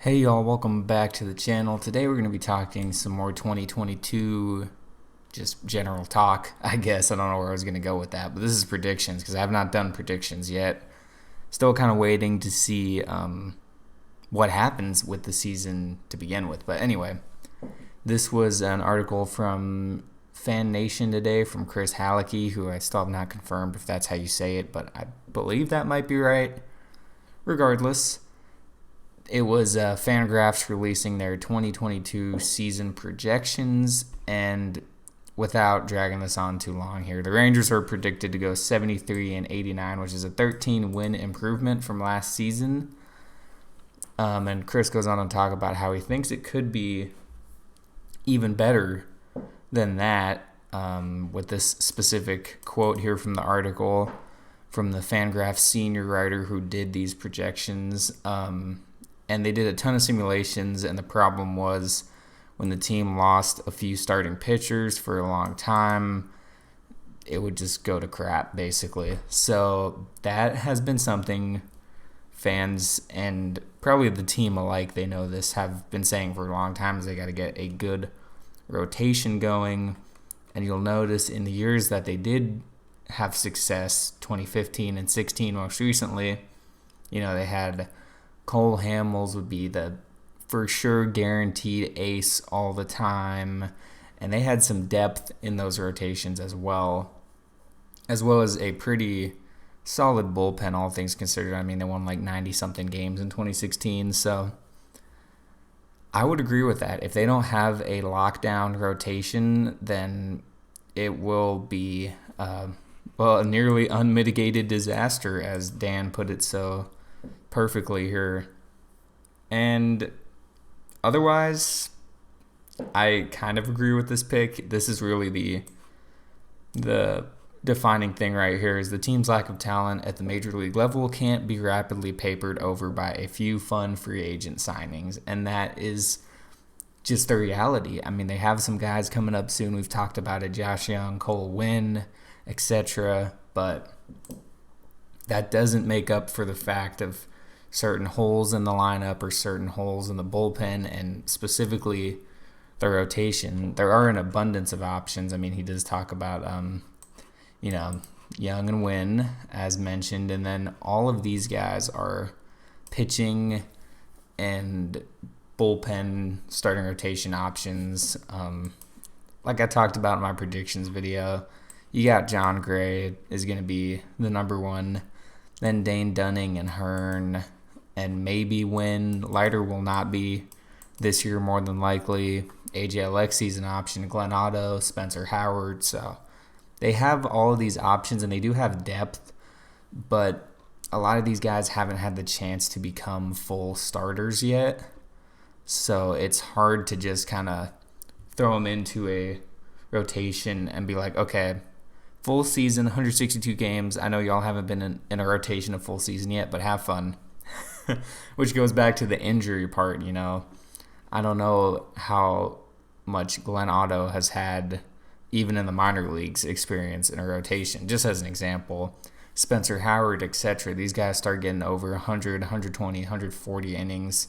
Hey y'all, welcome back to the channel. Today we're going to be talking some more 2022, just general talk, I guess. I don't know where I was going to go with that, but this is predictions because I have not done predictions yet. Still kind of waiting to see what happens with the season to begin with. But anyway, this was an article from Fan Nation today from Chris Halicki, who I still have not confirmed if that's how you say it, but I believe that might be right. Regardless, it was Fangraphs releasing their 2022 season projections, and without dragging this on too long here, the Rangers are predicted to go 73-89, which is a 13-win improvement from last season. And Chris goes on to talk about how he thinks it could be even better than that, with this specific quote here from the article from the Fangraphs senior writer who did these projections. And they did a ton of simulations, and the problem was when the team lost a few starting pitchers for a long time, it would just go to crap, basically. So that has been something fans and probably the team alike, they know this, have been saying for a long time, is they got to get a good rotation going. And you'll notice in the years that they did have success, 2015 and 16 most recently, they had Cole Hamels would be the for sure guaranteed ace all the time, and they had some depth in those rotations as well as a pretty solid bullpen, all things considered. I mean, they won like 90-something games in 2016, so I would agree with that. If they don't have a lockdown rotation, then it will be, a nearly unmitigated disaster, as Dan put it so perfectly here. And otherwise, I kind of agree with this pick. This is really the defining thing right here, is the team's lack of talent at the major league level can't be rapidly papered over by a few fun free agent signings, and that is just the reality. I mean, they have some guys coming up soon. We've talked about it: Josh Young, Cole Winn, etc. But that doesn't make up for the fact of certain holes in the lineup or certain holes in the bullpen, and specifically the rotation. There are an abundance of options. I mean, he does talk about, Young and Winn, as mentioned, and then all of these guys are pitching and bullpen starting rotation options. Like I talked about in my predictions video, you got John Gray is going to be the number one, then Dane Dunning and Hearn, and maybe Winn. Leiter will not be this year, more than likely. AJ Alexi's an option, Glenn Otto, Spencer Howard. So they have all of these options, and they do have depth, but a lot of these guys haven't had the chance to become full starters yet. So it's hard to just kind of throw them into a rotation and be like, okay, full season, 162 games. I know y'all haven't been in a rotation of full season yet, but have fun. Which goes back to the injury part, I don't know how much Glenn Otto has had, even in the minor leagues, experience in a rotation. Just as an example, Spencer Howard, etc. These guys start getting over 100, 120, 140 innings.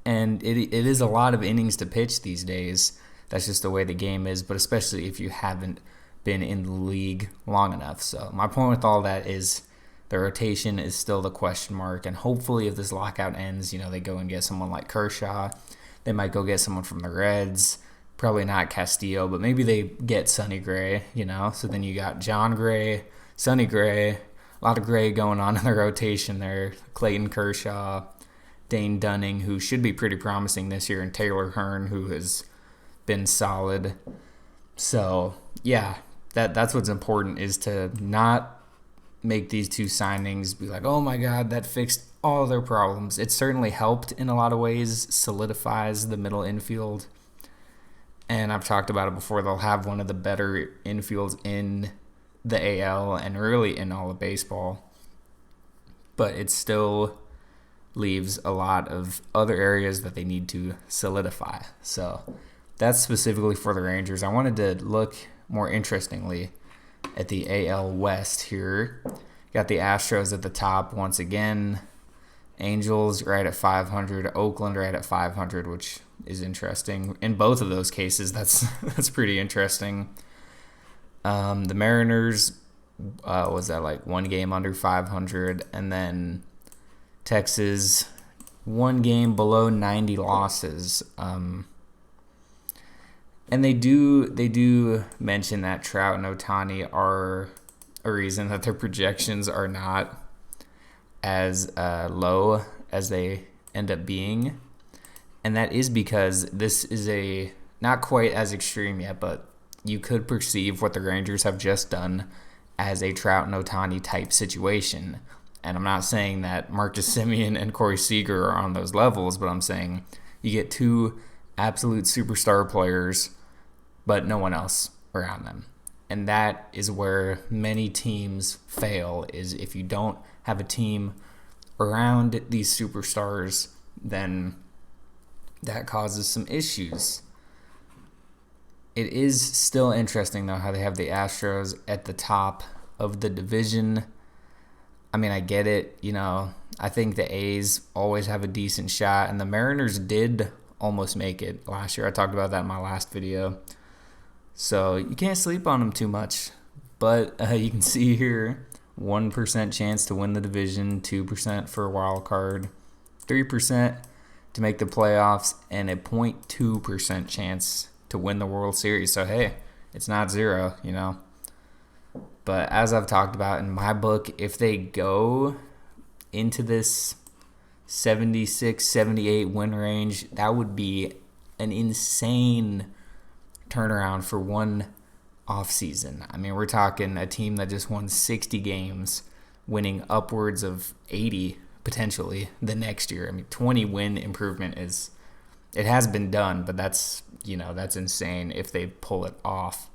And it is a lot of innings to pitch these days. That's just the way the game is, but especially if you haven't been in the league long enough. So my point with all that is the rotation is still the question mark, and hopefully if this lockout ends, they go and get someone like Kershaw. They might go get someone from the Reds, probably not Castillo, but maybe they get Sonny Gray, so then you got John Gray, Sonny Gray, a lot of Gray going on in the rotation there, Clayton Kershaw, Dane Dunning, who should be pretty promising this year, and Taylor Hearn, who has been solid. So yeah, that's what's important, is to not make these two signings be like, oh my God, that fixed all their problems. It certainly helped in a lot of ways, solidifies the middle infield. And I've talked about it before, they'll have one of the better infields in the AL and really in all of baseball. But it still leaves a lot of other areas that they need to solidify. So that's specifically for the Rangers. I wanted to look more interestingly at the AL West here. Got the Astros at the top once again. Angels right at 500, Oakland right at 500, which is interesting. In both of those cases, that's pretty interesting. The Mariners was that like one game under 500, and then Texas one game below 90 losses. And they do mention that Trout and Ohtani are a reason that their projections are not as low as they end up being. And that is because this is a not quite as extreme yet, but you could perceive what the Rangers have just done as a Trout and Ohtani type situation. And I'm not saying that Marcus Semien and Corey Seager are on those levels, but I'm saying you get two absolute superstar players, but no one else around them. And that is where many teams fail, is if you don't have a team around these superstars, then that causes some issues. It is still interesting, though, how they have the Astros at the top of the division. I mean, I get it. I think the A's always have a decent shot, and the Mariners did almost make it last year. I talked about that in my last video. So you can't sleep on them too much. But you can see here, 1% chance to win the division, 2% for a wild card, 3% to make the playoffs, and a 0.2% chance to win the World Series. So, hey, it's not zero, But as I've talked about in my book, if they go into this 76, 78 win range, that would be an insane turnaround for one off season. I mean, we're talking a team that just won 60 games, winning upwards of 80 potentially the next year. I mean, 20 win improvement it has been done, but that's insane if they pull it off.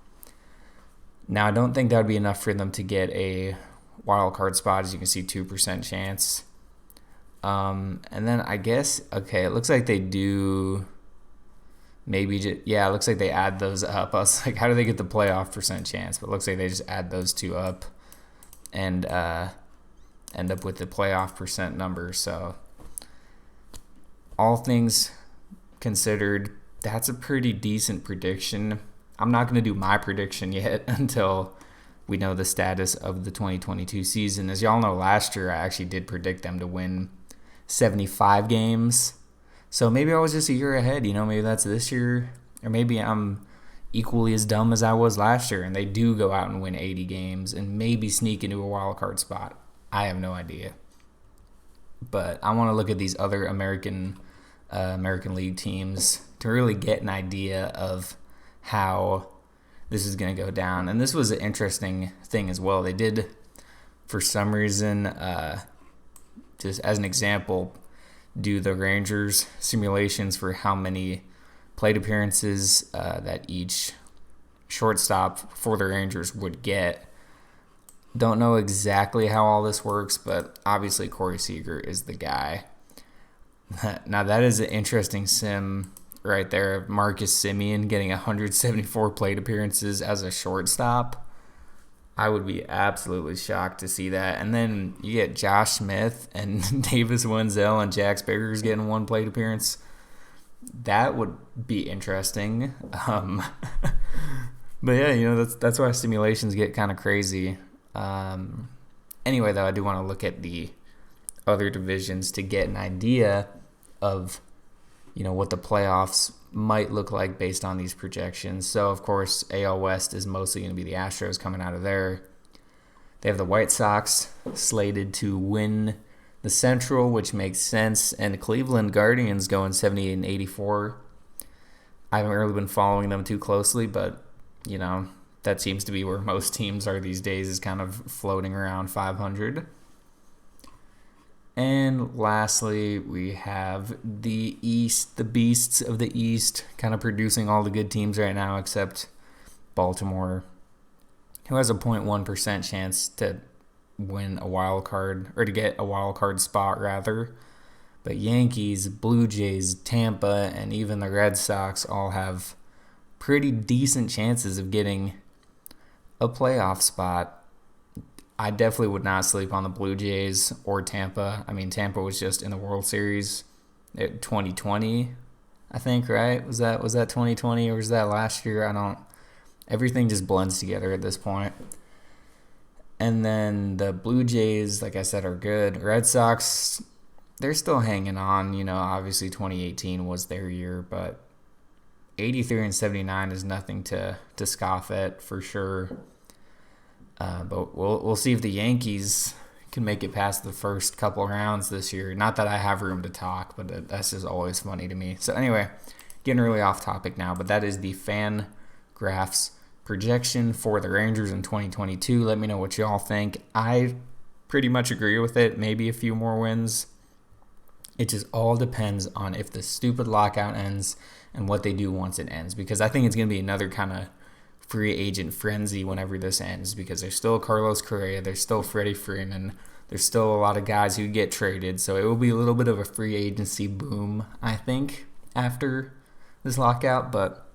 Now, I don't think that would be enough for them to get a wild card spot. As you can see, 2% chance. And then I guess, okay, it looks like they do it looks like they add those up. I was like, how do they get the playoff percent chance? But it looks like they just add those two up and end up with the playoff percent number. So all things considered, that's a pretty decent prediction. I'm not going to do my prediction yet until we know the status of the 2022 season. As y'all know, last year I actually did predict them to win 75 games. So maybe I was just a year ahead, maybe that's this year. Or maybe I'm equally as dumb as I was last year and they do go out and win 80 games and maybe sneak into a wild card spot. I have no idea. But I want to look at these other American League teams to really get an idea of how this is going to go down. And this was an interesting thing as well. They did, for some reason, just as an example, do the Rangers simulations for how many plate appearances that each shortstop for the Rangers would get. Don't know exactly how all this works, but obviously Corey Seager is the guy. Now that is an interesting sim right there. Marcus Semien getting 174 plate appearances as a shortstop. I would be absolutely shocked to see that. And then you get Josh Smith and Davis Wenzel and Jax Biggers getting one plate appearance. That would be interesting. But yeah, that's why simulations get kind of crazy. Anyway, though, I do want to look at the other divisions to get an idea of what the playoffs might look like based on these projections. So, of course, AL West is mostly going to be the Astros coming out of there. They have the White Sox slated to win the Central, which makes sense, and the Cleveland Guardians going 78 and 84. I haven't really been following them too closely, but, that seems to be where most teams are these days, is kind of floating around 500. And lastly, we have the East, the Beasts of the East, kind of producing all the good teams right now except Baltimore, who has a 0.1% chance to win a wild card, or to get a wild card spot, rather. But Yankees, Blue Jays, Tampa, and even the Red Sox all have pretty decent chances of getting a playoff spot. I definitely would not sleep on the Blue Jays or Tampa. I mean, Tampa was just in the World Series at 2020, I think, right? Was that 2020 or was that last year? I don't. Everything just blends together at this point. And then the Blue Jays, like I said, are good. Red Sox, they're still hanging on. Obviously 2018 was their year, but 83 and 79 is nothing to scoff at for sure. But we'll see if the Yankees can make it past the first couple rounds this year. Not that I have room to talk, but that's just always funny to me. So anyway, getting really off topic now, but that is the Fangraphs projection for the Rangers in 2022. Let me know what y'all think. I pretty much agree with it. Maybe a few more wins. It just all depends on if the stupid lockout ends and what they do once it ends, because I think it's going to be another kind of free agent frenzy whenever this ends, because there's still Carlos Correa, there's still Freddie Freeman, there's still a lot of guys who get traded, so it will be a little bit of a free agency boom, I think, after this lockout. But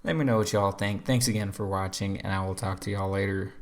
let me know what y'all think. Thanks again for watching, and I will talk to y'all later.